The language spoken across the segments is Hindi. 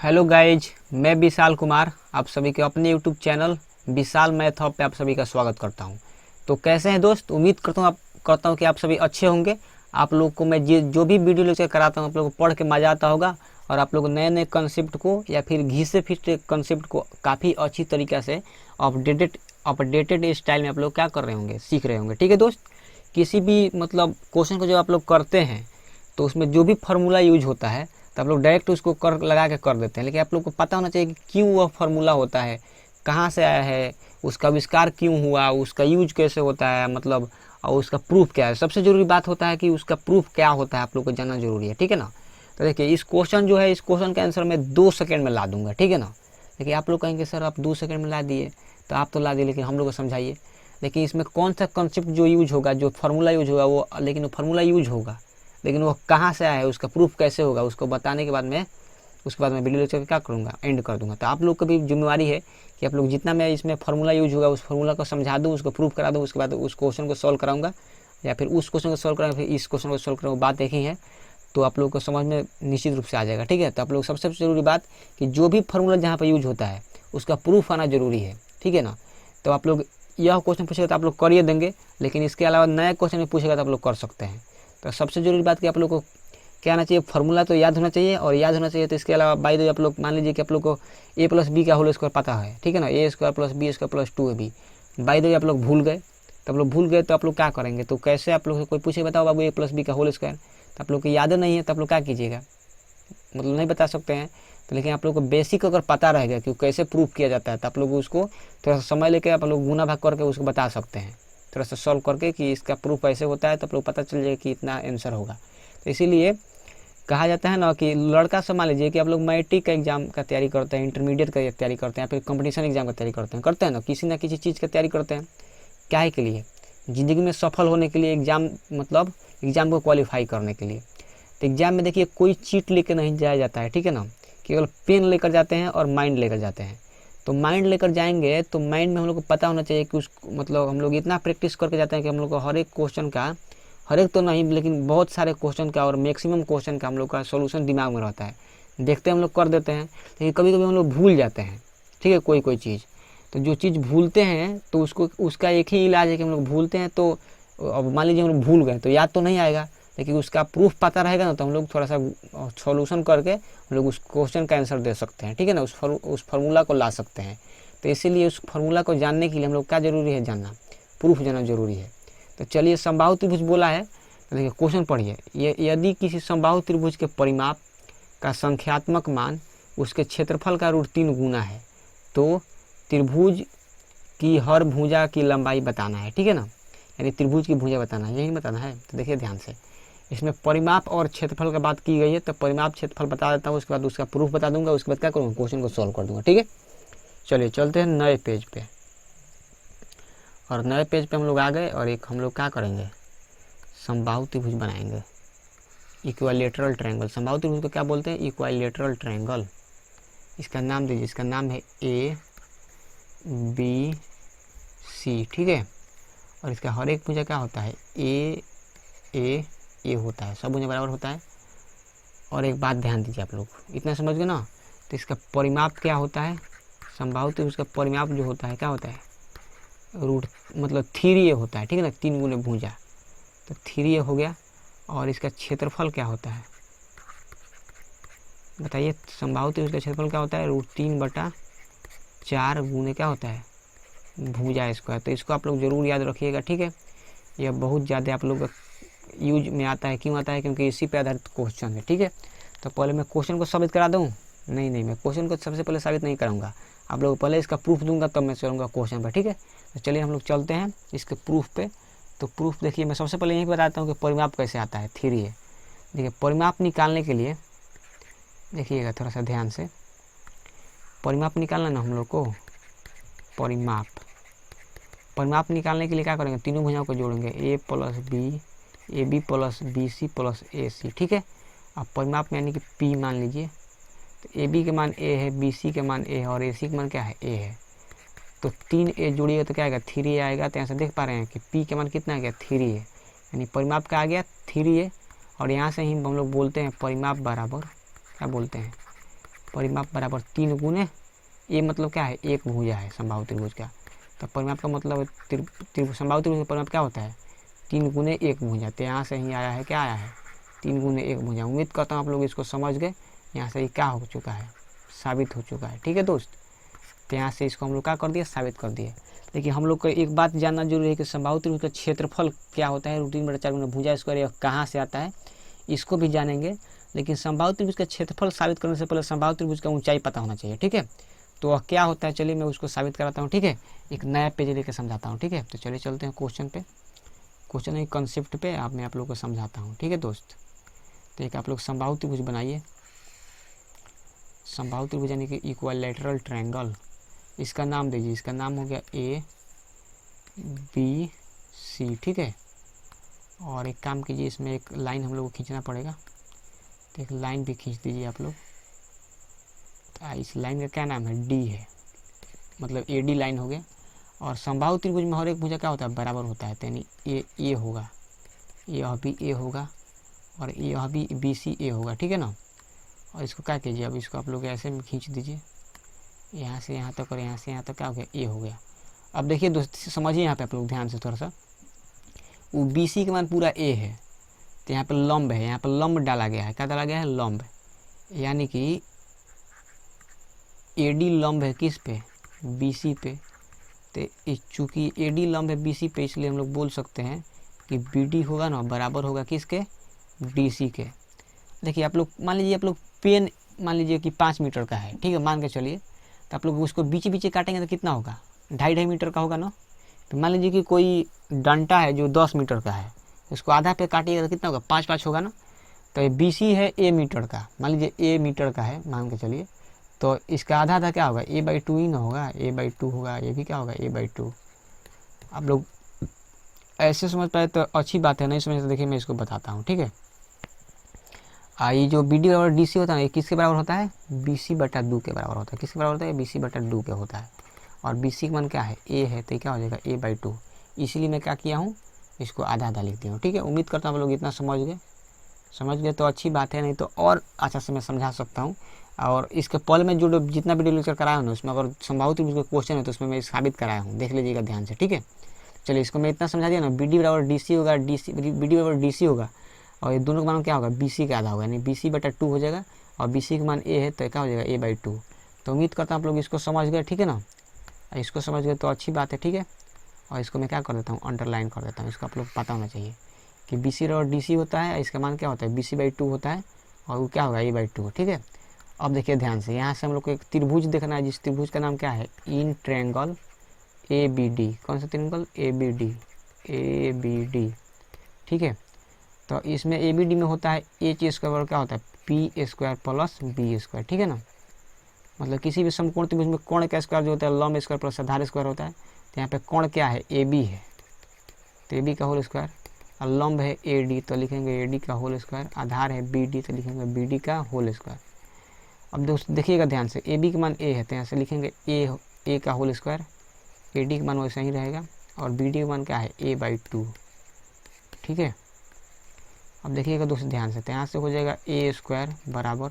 हेलो गाइज, मैं विशाल कुमार आप सभी के अपने यूट्यूब चैनल विशाल मैथ हब पे आप सभी का स्वागत करता हूं। तो कैसे हैं दोस्त, उम्मीद करता हूं कि आप सभी अच्छे होंगे। आप लोग को मैं जो भी वीडियो लेक्चर कराता हूं आप लोग को पढ़ के मज़ा आता होगा और आप लोग नए नए कंसेप्ट को या फिर घी से फिट कंसेप्ट को काफ़ी अच्छी तरीक़े से अपडेटेड स्टाइल में आप लोग क्या कर रहे होंगे, सीख रहे होंगे। ठीक है दोस्त, किसी भी मतलब क्वेश्चन को जब आप लोग करते हैं तो उसमें जो भी फार्मूला यूज होता है तो आप लोग डायरेक्ट उसको कर लगा के कर देते हैं, लेकिन आप लोग को पता होना चाहिए कि क्यों वह फार्मूला होता है, कहाँ से आया है, उसका आविष्कार क्यों हुआ, उसका यूज कैसे होता है, मतलब और उसका प्रूफ क्या है। सबसे ज़रूरी बात होता है कि उसका प्रूफ क्या होता है, आप लोग को जानना जरूरी है। ठीक है ना। तो देखिए इस क्वेश्चन जो है, इस क्वेश्चन का आंसर मैं 2 सेकंड में ला दूंगा। ठीक है ना। देखिए आप लोग कहेंगे सर आप 2 सेकंड में ला दिए, तो आप तो ला दिए, लेकिन हम लोग को समझाइए। लेकिन इसमें कौन सा कंसेप्ट जो यूज होगा, जो फार्मूला यूज होगा वो, लेकिन वो फार्मूला यूज होगा लेकिन वो कहाँ से आया है, उसका प्रूफ कैसे होगा, उसको बताने के बाद मैं वीडियो लेक्चर क्या करूँगा, एंड कर दूंगा। तो आप लोग की भी जिम्मेवारी है कि आप लोग जितना मैं इसमें फार्मूला यूज होगा उस फार्मूला को समझा दूँ, उसको प्रूफ करा दूँ, उसके बाद उस क्वेश्चन को सॉल्व कराऊंगा या फिर उस क्वेश्चन को सॉल्व कराऊंगा, फिर इस क्वेश्चन को सॉल्व कराऊंगा। बात एक ही है, तो आप लोग को समझ में निश्चित रूप से आ जाएगा। ठीक है। तो आप लोग सबसे ज़रूरी बात कि जो भी फार्मूला जहाँ पर यूज होता है उसका प्रूफ आना जरूरी है। ठीक है ना। तो आप लोग यह क्वेश्चन पूछेगा तो आप लोग करिए देंगे, लेकिन इसके अलावा नया क्वेश्चन में पूछेगा तो आप लोग कर सकते हैं। तो सबसे जरूरी बात कि आप लोग को क्या आना चाहिए, फार्मूला तो याद होना चाहिए, और याद होना चाहिए तो इसके अलावा बाय द वे आप लोग मान लीजिए कि आप लोग को a प्लस बी का होल स्क्वायर पता है। ठीक है ना। A square plus b square plus 2ab by the way आप लोग भूल गए, तो आप लोग भूल गए तो आप लोग क्या करेंगे, तो कैसे आप लोग से कोई पूछे बताओ बाबू a प्लस बी का होल स्क्वायर, तो आप लोग को याद नहीं है तो आप लोग क्या कीजिएगा, मतलब नहीं बता सकते हैं। तो लेकिन आप लोग को बेसिक अगर पता रहेगा कि कैसे प्रूफ किया जाता है तो आप लोग उसको थोड़ा सा समय लेके आप लोग गुना भाग करके उसको बता सकते हैं, थोड़ा सा सॉल्व करके कि इसका प्रूफ ऐसे होता है, तो आप लोग पता चल जाए कि इतना आंसर होगा। तो इसीलिए कहा जाता है ना कि लड़का सब मान लीजिए कि आप लोग मैट्रिक का एग्जाम का तैयारी करते हैं, इंटरमीडिएट का तैयारी करते हैं, फिर कंपटीशन एग्जाम का तैयारी करते हैं ना किसी चीज़ का तैयारी करते हैं। क्या है के लिए, ज़िंदगी में सफल होने के लिए, एग्जाम मतलब एग्जाम को क्वालिफाई करने के लिए। तो एग्जाम में देखिए कोई चीट लेकर नहीं जाया जाता है। ठीक है ना। केवल पेन लेकर जाते हैं और माइंड लेकर जाते हैं। तो माइंड लेकर जाएंगे तो माइंड में हम लोग को पता होना चाहिए कि उस मतलब हम लोग इतना प्रैक्टिस करके जाते हैं कि हम लोग को हर एक क्वेश्चन का, हर एक तो नहीं लेकिन बहुत सारे क्वेश्चन का और मैक्सिमम क्वेश्चन का हम लोग का सॉल्यूशन दिमाग में रहता है। देखते हैं हम लोग कर देते हैं, लेकिन कभी कभी हम लोग भूल जाते हैं। ठीक है। कोई चीज़, तो जो चीज़ भूलते हैं तो उसका एक ही इलाज है कि हम लोग भूलते हैं, तो अब मान लीजिए हम लोग भूल गए तो याद तो नहीं आएगा, लेकिन उसका प्रूफ पता रहेगा ना, तो हम लोग थोड़ा सा सॉल्यूशन करके हम लोग उस क्वेश्चन का आंसर दे सकते हैं। ठीक है ना। उस फार्मूला को ला सकते हैं। तो इसीलिए उस फार्मूला को जानने के लिए हम लोग क्या जरूरी है, जानना, प्रूफ जानना जरूरी है। तो चलिए समबाहु त्रिभुज बोला है, तो देखिए क्वेश्चन पढ़िए। यदि किसी समबाहु त्रिभुज के परिमाप का संख्यात्मक मान उसके क्षेत्रफल का √3 गुना है तो त्रिभुज की हर भुजा की लंबाई बताना है। ठीक है ना। यानी त्रिभुज की भुजा बताना है, यही बताना है। तो देखिए ध्यान से, इसमें परिमाप और क्षेत्रफल का बात की गई है, तो परिमाप क्षेत्रफल बता देता हूँ, उसके बाद उसका प्रूफ बता दूंगा, उसके बाद क्या करूँगा, क्वेश्चन को सॉल्व कर दूंगा। ठीक है। चलिए चलते हैं नए पेज पे, और नए पेज पे हम लोग आ गए और एक हम लोग क्या करेंगे, समबाहु त्रिभुज बनाएंगे, इक्विलैटरल ट्रायंगल। समबाहु त्रिभुज को क्या बोलते हैं, इक्विलैटरल ट्रायंगल। इसका नाम दीजिए, इसका नाम है ABC। ठीक है। और इसका हर एक भुजा क्या होता है, ए होता है, सब भुजा बराबर होता है। और एक बात ध्यान दीजिए, आप लोग इतना समझ गए ना। तो इसका परिमाप क्या होता है, समबाहु त्रिभुज का परिमाप जो होता है क्या होता है, मतलब 3a होता है। ठीक है ना। 3 गुने भुजा, तो 3a हो गया। और इसका क्षेत्रफल क्या होता है बताइए, समबाहु त्रिभुज का क्षेत्रफल क्या होता है, √3/4 गुने क्या होता है, भुजा स्क्वायर। तो इसको आप लोग जरूर याद रखिएगा। ठीक है। यह बहुत ज़्यादा आप लोग यूज में आता है। क्यों आता है, क्योंकि इसी पे आधारित क्वेश्चन है। ठीक है। तो पहले मैं क्वेश्चन को साबित करा दूँ, नहीं मैं क्वेश्चन को सबसे पहले साबित नहीं कराऊंगा, आप लोग पहले इसका प्रूफ दूंगा तब मैं चलूँगा क्वेश्चन पर। ठीक है। तो चलिए हम लोग चलते हैं इसके प्रूफ पे। तो प्रूफ देखिए, मैं सबसे पहले यही बताता हूँ कि परिमाप कैसे आता है, 3a। देखिए परिमाप निकालने के लिए देखिएगा थोड़ा सा ध्यान से, परिमाप निकालना ना हम लोग को, परिमाप निकालने के लिए क्या करेंगे, तीनों भुजाओं को जोड़ेंगे, a plus B, AB plus BC plus AC। ठीक है। अब परिमाप में यानी कि P मान लीजिए, तो AB के मान A है, BC के मान A है और AC के मान क्या है, A है। तो 3a जोड़िएगा तो क्या आएगा, 3a आएगा। तो यहाँ से देख पा रहे हैं कि P के मान कितना आ गया, 3a, यानी परिमाप का आ गया 3a। और यहाँ से ही हम लोग बोलते हैं परिमाप बराबर क्या बोलते हैं, परिमाप बराबर 3 गुने ए, मतलब क्या है, एक भुजा है समबाहु त्रिभुज का। तो परिमाप का मतलब समबाहु त्रिभुज का परिमाप क्या होता है, 3 गुने एक भुजा। तो यहाँ से ही आया है, क्या आया है, 3 गुने एक भुजा। उम्मीद करता हूँ आप लोग इसको समझ गए। यहाँ से ये क्या हो चुका है, साबित हो चुका है। ठीक है दोस्त, तो यहाँ से इसको हम लोग क्या कर दिए, साबित कर दिए। लेकिन हम लोग को एक बात जानना जरूरी है कि समबाहु त्रिभुज का क्षेत्रफल क्या होता है, √3/4 गुना भुजा स्क्वायर, यह कहाँ से आता है, इसको भी जानेंगे। लेकिन समबाहु त्रिभुज का क्षेत्रफल साबित करने से पहले समबाहु त्रिभुज का ऊंचाई पता होना चाहिए। ठीक है, तो वह क्या होता है, चलिए मैं उसको साबित कराता हूँ। ठीक है, एक नया पेज लेकर समझाता हूँ। ठीक है, तो चलिए चलते हैं क्वेश्चन पे, क्वेश्चन एक कंसेप्ट पे मैं आप लोग को समझाता हूँ। ठीक है दोस्त, तो एक आप लोग समबाहु त्रिभुज बनाइए। समबाहु त्रिभुज यानी कि इक्विलैटरल ट्रायंगल, इसका नाम दीजिए, इसका नाम हो गया ABC। ठीक है, और एक काम कीजिए, इसमें एक लाइन हम लोग को खींचना पड़ेगा, तो एक लाइन भी खींच दीजिए आप लोग। इस लाइन का क्या नाम है, D है, मतलब AD लाइन हो गया। और समबाहु त्रिभुज में हर एक भुजा क्या होता है, बराबर होता है, यानी ए होगा, यह भी ए होगा, और यह भी BC ए होगा। ठीक है ना, और इसको क्या कीजिए, अब इसको आप लोग ऐसे में खींच दीजिए, यहाँ से यहाँ तक और यहाँ से यहाँ तक क्या हो गया, ए हो गया। अब देखिए दोस्त समझिए यहाँ पे आप लोग ध्यान से थोड़ा सा, वो BC के मान पूरा ए है, तो यहाँ पे लंब है, यहाँ पे लंब डाला गया है, क्या डाला गया है, लंब, यानी कि AD लंब है किस पे, BC पे। तो चूँकि AD लंब है BC पे, इसलिए हम लोग बोल सकते हैं कि BD होगा ना, बराबर होगा किसके, DC के। देखिए आप लोग मान लीजिए, आप लोग पेन मान लीजिए कि 5 मीटर का है, ठीक है, मान के चलिए, तो आप लोग उसको बीच बीच काटेंगे तो कितना होगा, 2.5 मीटर का होगा ना। तो मान लीजिए कि कोई डंटा है जो 10 मीटर का है, उसको आधा पे काटिएगा तो कितना होगा, 5-5 होगा ना। तो ये BC है A मीटर का, मान लीजिए A मीटर का है मान के चलिए, तो इसका आधा आधा क्या होगा, A/2 ही ना होगा, A/2 होगा, ये भी क्या होगा, A/2। आप लोग ऐसे समझ पाए तो अच्छी बात है, नहीं समझ तो देखिए मैं इसको बताता हूँ। ठीक है, ये जो BD और DC होता है ये किसके बराबर होता है, BC/2 के बराबर होता है। किसके बराबर होता है, BC/2 के होता है। और BC का मान क्या है, A है, तो क्या हो जाएगा, A/2। इसीलिए मैं क्या किया हूँ, इसको आधा आधा लिख दिया हूँ। ठीक है, उम्मीद करता हूँ आप लोग इतना समझ गए तो अच्छी बात है, नहीं तो और अच्छा से मैं समझा सकता हूँ। और इसके पहले में जो जितना वीडियो लेक्चर कराया हूँ ना, उसमें अगर समबाहु त्रिभुज का क्वेश्चन है तो उसमें मैं साबित कराया हूँ, देख लीजिएगा ध्यान से। ठीक है, चलिए इसको मैं इतना समझा दिया ना, BD/DC होगा, BD/DC होगा, और ये दोनों का मान क्या होगा, BC का आधा होगा, यानी BC/2 हो जाएगा। और BC का मान A है तो क्या हो जाएगा, A/2। तो उम्मीद करता हूँ आप लोग इसको समझ गए। ठीक है ना, इसको समझ गए तो अच्छी बात है। ठीक है, और इसको मैं क्या कर देता हूँ, अंडरलाइन कर देता हूँ, इसको आप लोग पता होना चाहिए कि BC और DC होता है, इसका मान क्या होता है, BC/2 होता है, और वो क्या होगा, A/2। ठीक है, अब देखिए ध्यान से, यहाँ से हम लोग को एक त्रिभुज देखना है, जिस त्रिभुज का नाम क्या है, इन ट्रायंगल ABD। कौन सा त्रिभुज, ABD। ठीक है, तो इसमें ABD में होता है H² क्या होता है, P² प्लस B²। ठीक है ना, मतलब किसी भी समकोण त्रिभुज में कोण का स्क्वायर जो होता है लंब स्क्वायर प्लस आधार स्क्वायर होता है। तो यहाँ पे कोण क्या है, AB है, तो AB का होल स्क्वायर, और लंब है AD तो लिखेंगे AD का होल स्क्वायर, आधार है BD तो लिखेंगे BD का होल स्क्वायर। अब दोस्त देखिएगा ध्यान से, AB का मान A है तो यहाँ से लिखेंगे A का होल स्क्वायर, AD का मान वैसा ही रहेगा, और BD का मान क्या है, A/2। ठीक है, अब देखिएगा दोस्त ध्यान से, तो यहाँ से हो जाएगा A² बराबर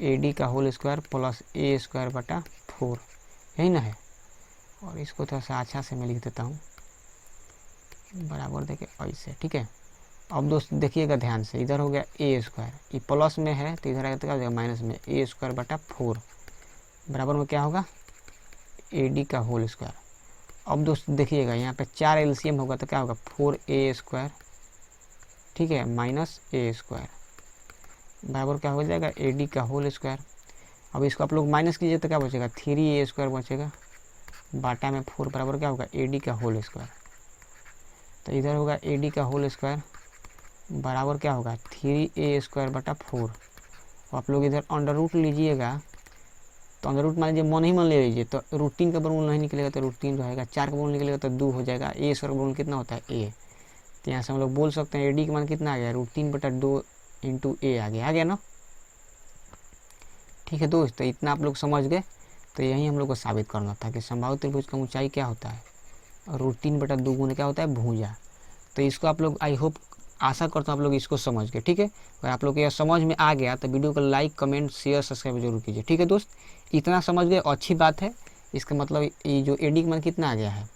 AD का होल स्क्वायर प्लस A²/4, यही ना है। और इसको थोड़ा सा अच्छा से मैं लिख देता हूँ, बराबर देखे ऐसे। ठीक है, अब दोस्त देखिएगा ध्यान से, इधर हो गया A², ये प्लस में है तो इधर आएगा तो क्या हो जाएगा, माइनस में, A²/4 बराबर में क्या होगा, AD का होल स्क्वायर। अब दोस्त देखिएगा यहाँ पे 4 LCM होगा तो क्या होगा, 4A², ठीक है, माइनस A² बराबर क्या हो जाएगा, AD का होल स्क्वायर। अब इसको आप लोग माइनस कीजिए तो क्या बचेगा, 3A² बचेगा, बाटा में 4 बराबर क्या होगा, AD का होल स्क्वायर। तो इधर होगा AD का होल स्क्वायर बराबर क्या होगा, 3A²/4। आप लोग इधर अंडर रूट लीजिएगा, तो अंडर रूट मान लीजिए मन ही मन ले लीजिए, तो √3 का वर्गमूल नहीं निकलेगा तो √3 रहेगा, 4 का वर्गमूल निकलेगा तो 2 हो जाएगा, A² का वर्गमूल कितना होता है, A। तो यहाँ से हम लोग बोल सकते हैं AD का मान कितना आ गया, √3/2 इंटू A आ गया ना। ठीक है दोस्त, तो इतना आप लोग समझ गए। तो यही हम लोग को साबित करना था कि समबाहु त्रिभुज का ऊंचाई क्या होता है, √3/2 गुना क्या होता है, भुजा। तो इसको आप लोग आई होप आशा करता हूँ आप लोग इसको समझ गए, ठीक है। अगर आप लोग को यह समझ में आ गया तो वीडियो को लाइक कमेंट शेयर सब्सक्राइब जरूर कीजिए, ठीक है दोस्त। इतना समझ गए अच्छी बात है। इसका मतलब ये जो एडी का मान कितना आ गया है,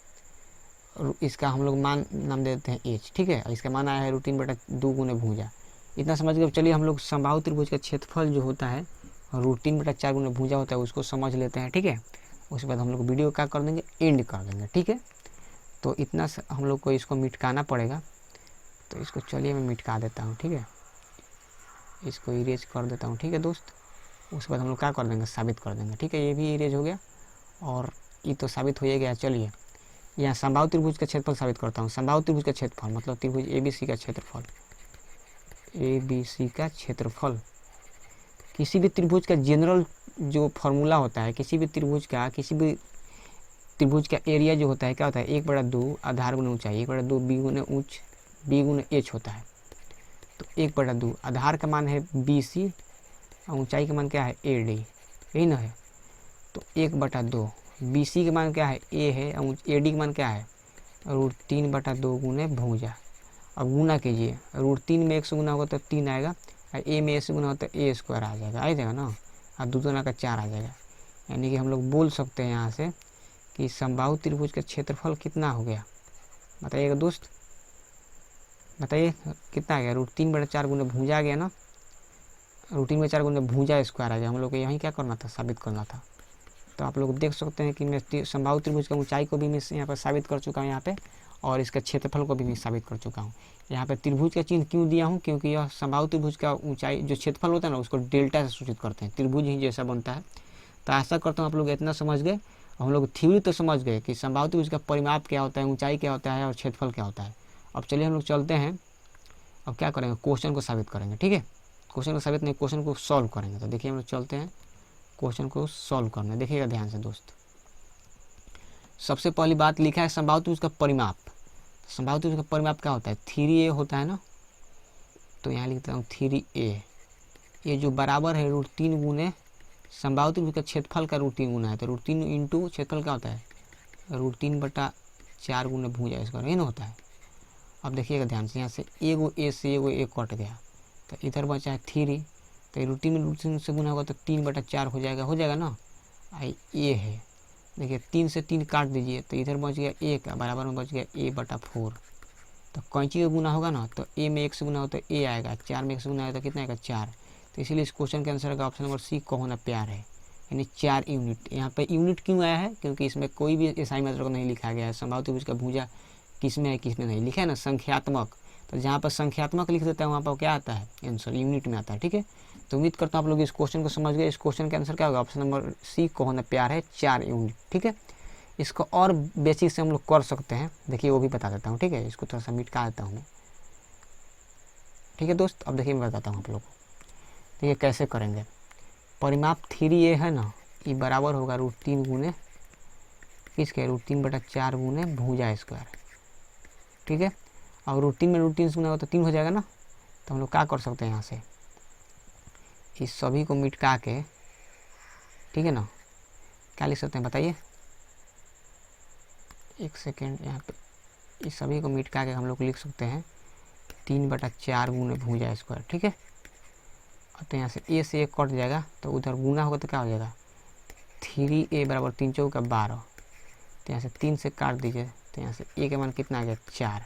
और इसका हम लोग मान नाम देते हैं एच, ठीक है। इसका मान आया है √3/2 गुने भुजा। इतना समझ गए। चलिए हम लोग समबाहु त्रिभुज का क्षेत्रफल जो होता है √3/4 गुने भुजा होता है उसको समझ लेते हैं, ठीक है। उसके बाद हम लोग वीडियो क्या कर देंगे, एंड कर देंगे, ठीक है। तो इतना हम लोग को इसको मिटकाना पड़ेगा। तो इसको चलिए मैं मिटका देता हूँ, ठीक है। इसको इरेज कर देता हूँ, ठीक है दोस्त। उसके बाद हम लोग क्या कर देंगे, साबित कर देंगे, ठीक है। ये भी इरेज हो गया और ये तो साबित हो ही गया। चलिए यहाँ समबाहु त्रिभुज का क्षेत्रफल साबित करता हूँ। समबाहु त्रिभुज का क्षेत्रफल मतलब त्रिभुज ABC का क्षेत्रफल, ABC का क्षेत्रफल। किसी भी त्रिभुज का जनरल जो फॉर्मूला होता है, किसी भी त्रिभुज का एरिया जो होता है क्या होता है, 1/2 आधार गुना ऊंचाई, 1/2 बी गुना एच होता है। तो 1/2 आधार का मान है BC और ऊंचाई का मान क्या है AD, यही ना है। तो 1/2 BC का मान क्या है A है और AD का मान क्या है √3/2 गुने भुजा। अब गुना कीजिए, √3 में 1 से गुना होगा तो 3 आएगा, और A में 1 से गुना होगा तो A² आ जाएगा ना, और 2 गुना का 4 आ जाएगा। यानी कि हम लोग बोल सकते हैं यहाँ से कि समबाहु त्रिभुज का क्षेत्रफल कितना हो गया, बताइएगा दोस्त, बताइए कितना आ गया। √3/4 गुने भुजा आ गया ना, √3/4 गुने भुजा स्क्वायर आ गया। हम लोग को यहीं क्या करना था, साबित करना था। तो आप लोग देख सकते हैं कि मैं समबाहु त्रिभुज का ऊंचाई को भी मैं यहाँ पर साबित कर चुका हूँ यहाँ पे, और इसका क्षेत्रफल को भी मैं साबित कर चुका हूँ। यहाँ पे त्रिभुज का चिन्ह क्यों दिया हूँ, क्योंकि यह समबाहु त्रिभुज का ऊंचाई जो क्षेत्रफल होता है ना उसको डेल्टा से सूचित करते हैं, त्रिभुज ही जैसा बनता है। तो आशा करता हूँ आप लोग इतना समझ गए। हम लोग थ्योरी तो समझ गए कि समबाहु त्रिभुज का परिमाप क्या होता है, ऊंचाई क्या होता है और क्षेत्रफल क्या होता है। अब चलिए हम लोग चलते हैं, अब क्या करेंगे, क्वेश्चन को साबित करेंगे, ठीक है। क्वेश्चन को साबित नहीं, क्वेश्चन को सॉल्व करेंगे। तो देखिए हम लोग चलते हैं क्वेश्चन को सॉल्व करना, देखिएगा ध्यान से दोस्त। सबसे पहली बात लिखा है समबाहु त्रिभुज का परिमाप। समबाहु त्रिभुज का परिमाप क्या होता है, 3a होता है ना। तो यहाँ लिखता हूँ 3a, ये जो बराबर है √3 गुने समबाहु त्रिभुज का क्षेत्रफल का √3 गुना है। तो √3 इंटू क्षेत्रफल क्या होता है, √3/4 गुने भुजा इसका यही ना होता है। अब देखिएगा ध्यान से, यहाँ से एगो ए से एगो ए कट गया, तो इधर बचा है 3। तो √3 में √3 से गुना होगा तो 3/4 हो जाएगा ना। आई ए है, देखिए 3 से 3 काट दीजिए तो इधर बच गया 1, बराबर में बच गया a/4। तो कैंची का गुना होगा ना, तो a में 1 से गुना हो तो a आएगा, 4 में 1 से गुना आएगा तो कितना आएगा 4। तो इसीलिए इस क्वेश्चन के आंसर का ऑप्शन नंबर सी कहो ना प्यार है, यानी 4 यूनिट। यहाँ पे यूनिट क्यों आया है, क्योंकि इसमें कोई भी एसआई मेथड को नहीं लिखा गया है। समबाहु त्रिभुज का भुजा किसमें है किसमें नहीं लिखा है ना, संख्यात्मक। तो जहाँ पर संख्यात्मक लिख देता है वहाँ पर क्या आता है आंसर, यूनिट में आता है, ठीक है। तो उम्मीद करता हूँ आप लोग इस क्वेश्चन को समझ गए। इस क्वेश्चन का आंसर क्या होगा, ऑप्शन नंबर सी कहो ना प्यार है, 4 यूनिट, ठीक है। इसको और बेसिक से हम लोग कर सकते हैं, देखिए वो भी बता देता हूँ, ठीक है। इसको थोड़ा सा मिटका देता हूँ मैं, ठीक है दोस्त। अब देखिए मैं बताता हूँ आप लोग को, देखिए कैसे करेंगे। परिमाप 3a है ना, ये बराबर होगा √3 गुने किसके, √3/4 गुने भुजा स्क्वायर, ठीक है। और √3 में √3 से गुना हो तो 3 हो जाएगा ना। तो हम लोग क्या कर सकते हैं, यहाँ से इस सभी को मिटका के, ठीक है ना, क्या लिख सकते हैं बताइए, एक सेकेंड। यहाँ पे इस सभी को मिटका के हम लोग लिख सकते हैं 3/4 गुने भुजा स्क्वायर, ठीक है। तो यहाँ से ए से 1 कट जाएगा, तो उधर गुना होगा तो क्या हो जाएगा 3a बराबर 3 चौका 12। तो यहाँ से 3 से काट दीजिए, तो यहाँ से a के मान कितना आ गया 4।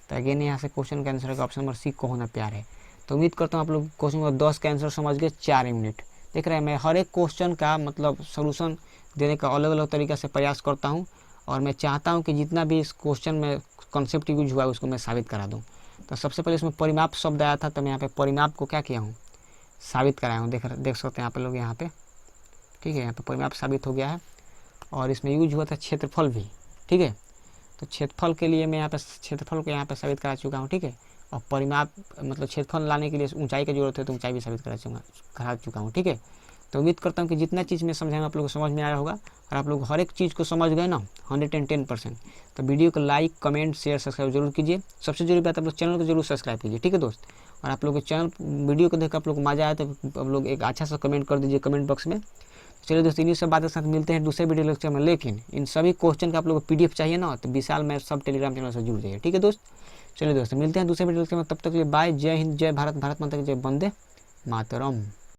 तो अगेन यहाँ से क्वेश्चन का आंसर का ऑप्शन नंबर सी को होना प्यार है। तो उम्मीद करता हूँ आप लोग क्वेश्चन नंबर 10 का आंसर समझ गए, 4 यूनिट। देख रहे हैं मैं हर एक क्वेश्चन का मतलब सोल्यूशन देने का अलग अलग तरीका से प्रयास करता हूँ, और मैं चाहता हूँ कि जितना भी इस क्वेश्चन में कॉन्सेप्ट यूज हुआ है उसको मैं साबित करा दूँ। तो सबसे पहले इसमें परिमाप शब्द आया था, तो मैं यहाँ पे परिमाप को क्या किया हूँ, साबित कराया हूँ। देख सकते हैं आप लोग यहाँ पे, ठीक है। यहाँ पे परिमाप साबित हो गया है, और इसमें यूज हुआ था क्षेत्रफल भी, ठीक है। तो क्षेत्रफल के लिए मैं यहाँ पे क्षेत्रफल को यहाँ पे साबित करा चुका हूँ, ठीक है। और परिमाप मतलब क्षेत्रफल लाने के लिए ऊंचाई की जरूरत है, तो ऊंचाई भी साबित करा चुका हूँ, ठीक है। तो उम्मीद करता हूँ कि जितना चीज़ मैं समझाऊँ आप लोगों को समझ में आया होगा, और आप लोग हर एक चीज़ को समझ गए ना 110%। तो वीडियो को लाइक कमेंट शेयर सब्सक्राइब जरूर कीजिए। सबसे जरूरी बात, आप लोग चैनल को जरूर सब्सक्राइब कीजिए, ठीक है दोस्त। और आप लोग के चैनल वीडियो को देखकर आप लोग को मजा आया तो आप लोग एक अच्छा सा कमेंट कर दीजिए कमेंट बॉक्स में। चलिए दोस्तों, इन्हीं सब बातों के साथ मिलते हैं दूसरे वीडियो लेक्चर में। लेकिन इन सभी क्वेश्चन का आप लोग को PDF चाहिए ना, तो विशाल मैथ सब टेलीग्राम चैनल से जुड़ जाइए, ठीक है दोस्त। चलिए दोस्तों मिलते हैं दूसरे वीडियो में, तब तक के लिए बाय, जय हिंद, जय भारत, भारत माता की जय, वंदे मातरम।